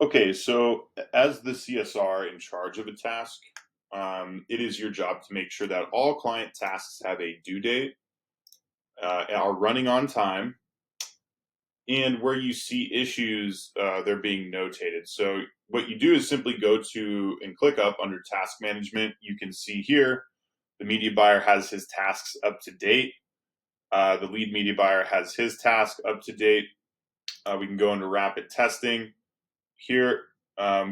Okay, so as the CSR in charge of a task, it is your job to make sure that all client tasks have a due date, are running on time, and where you see issues, they're being notated. So what you do is simply go to in ClickUp under Task Management. You can see here the media buyer has his tasks up to date. The lead media buyer has his task up to date. We can go into Rapid Testing. Here,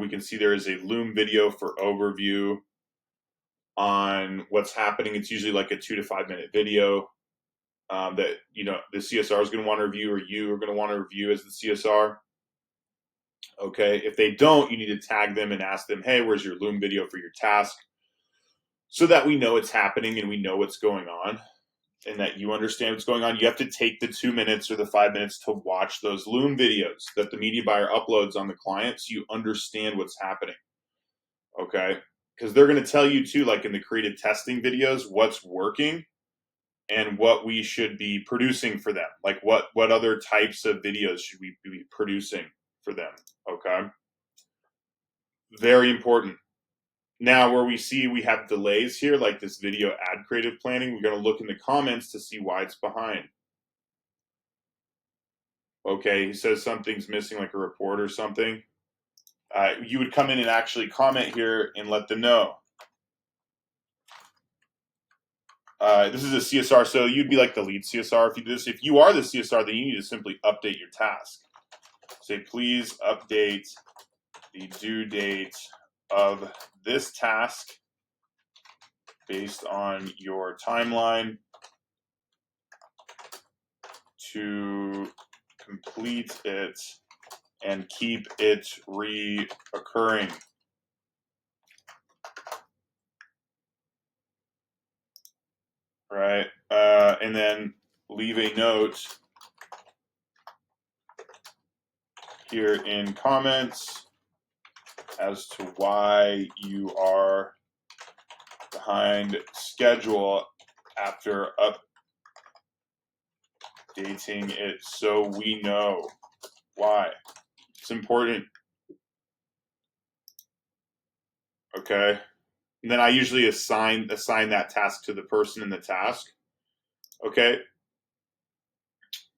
we can see there is a Loom video for overview on what's happening. It's usually like a 2 to 5 minute video that the CSR is going to want to review, or you are going to want to review as the CSR. Okay, if they don't, you need to tag them and ask them, hey, where's your Loom video for your task? So that we know it's happening and we know what's going on and that you understand what's going on. You have to take the 2 minutes or the 5 minutes to watch those Loom videos that the media buyer uploads on the client so you understand what's happening. Okay, because they're going to tell you too, like in the creative testing videos, what's working and what we should be producing for them. Like what other types of videos should we be producing for them? Okay, very important. Now, where we see we have delays here, like this video ad creative planning, we're going to look in the comments to see why it's behind. Okay, he says something's missing, like a report or something. You would come in and actually comment here and let them know. This is a CSR, so you'd be like the lead CSR if you do this. If you are the CSR, then you need to simply update your task. Say, please update the due date of this task based on your timeline to complete it and keep it reoccurring. Right, and then leave a note here in comments as to why you are behind schedule after updating it, so we know why. It's important. Okay, and then I usually assign that task to the person in the task. Okay,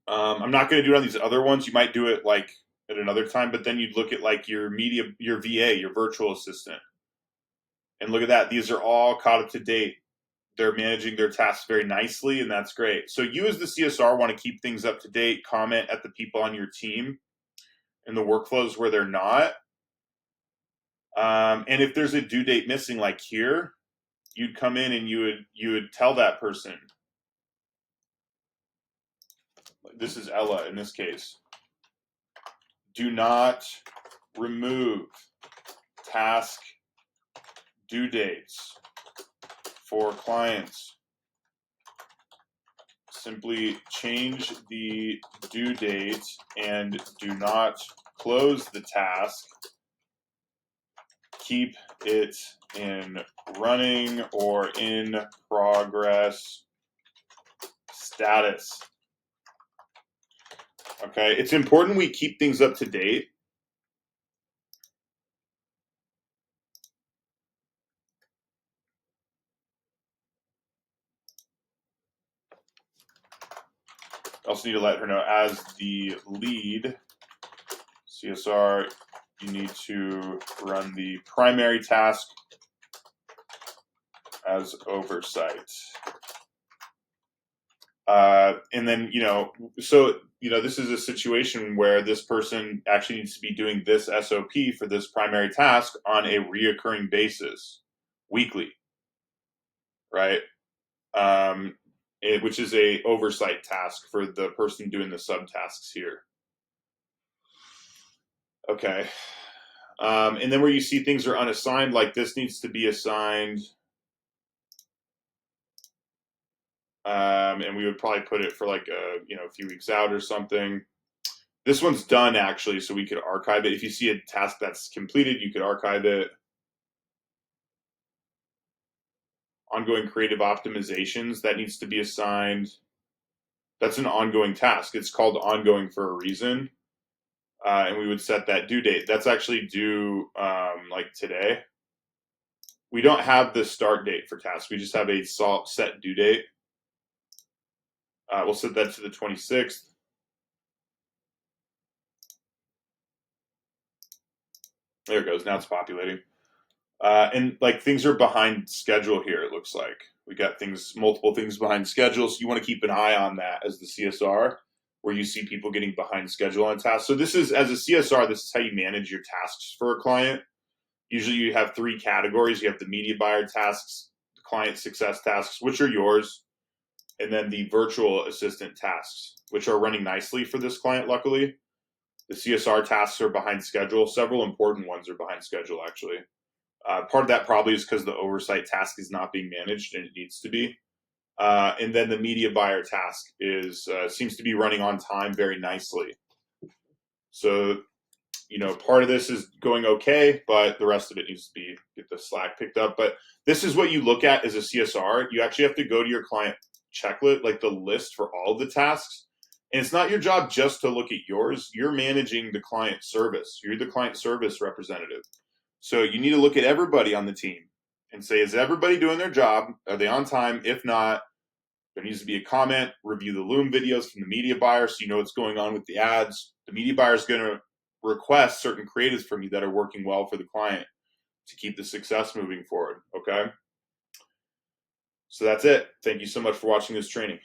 I'm not going to do it on these other ones. You might do it like at another time, but then you'd look at like your VA, your virtual assistant, and look at that. These are all caught up to date. They're managing their tasks very nicely, and that's great. So you as the CSR want to keep things up to date, comment at the people on your team and the workflows where they're not. And if there's a due date missing, like here, you'd come in and you would tell that person. This is Ella in this case. Do not remove task due dates for clients. Simply change the due date and do not close the task. Keep it in running or in progress status. Okay, it's important we keep things up to date. Also need to let her know, as the lead CSR, you need to run the primary task as oversight. And then, so, this is a situation where this person actually needs to be doing this SOP for this primary task on a reoccurring basis, weekly, right? Which is a oversight task for the person doing the subtasks here. Okay. And then where you see things are unassigned, like this needs to be assigned. And we would probably put it for like a few weeks out or something. This one's done actually, so we could archive it. If you see a task that's completed, you could archive it. Ongoing creative optimizations, that needs to be assigned. That's an ongoing task. It's called ongoing for a reason. and we would set that due date. That's actually due like today. We don't have the start date for tasks. We just have a set due date. We'll set that to the 26th. There it goes. Now it's populating. And like things are behind schedule here, it looks like. We got multiple things behind schedule. So you want to keep an eye on that as the CSR, where you see people getting behind schedule on tasks. So this is, as a CSR, this is how you manage your tasks for a client. Usually you have 3 categories. You have the media buyer tasks, the client success tasks, which are yours, and then the virtual assistant tasks, which are running nicely for this client, luckily. The CSR tasks are behind schedule. Several important ones are behind schedule, actually. Part of that probably is because the oversight task is not being managed, and it needs to be. And then the media buyer task seems to be running on time very nicely. So, part of this is going okay, but the rest of it needs to get the slack picked up. But this is what you look at as a CSR. You actually have to go to your client checklist, like the list for all of the tasks. And it's not your job just to look at yours. You're managing the client service. You're the client service representative. So you need to look at everybody on the team and say, is everybody doing their job? Are they on time? If not, there needs to be a comment. Review the Loom videos from the media buyer so you know what's going on with the ads. The media buyer is going to request certain creatives from you that are working well for the client to keep the success moving forward, okay? So that's it. Thank you so much for watching this training.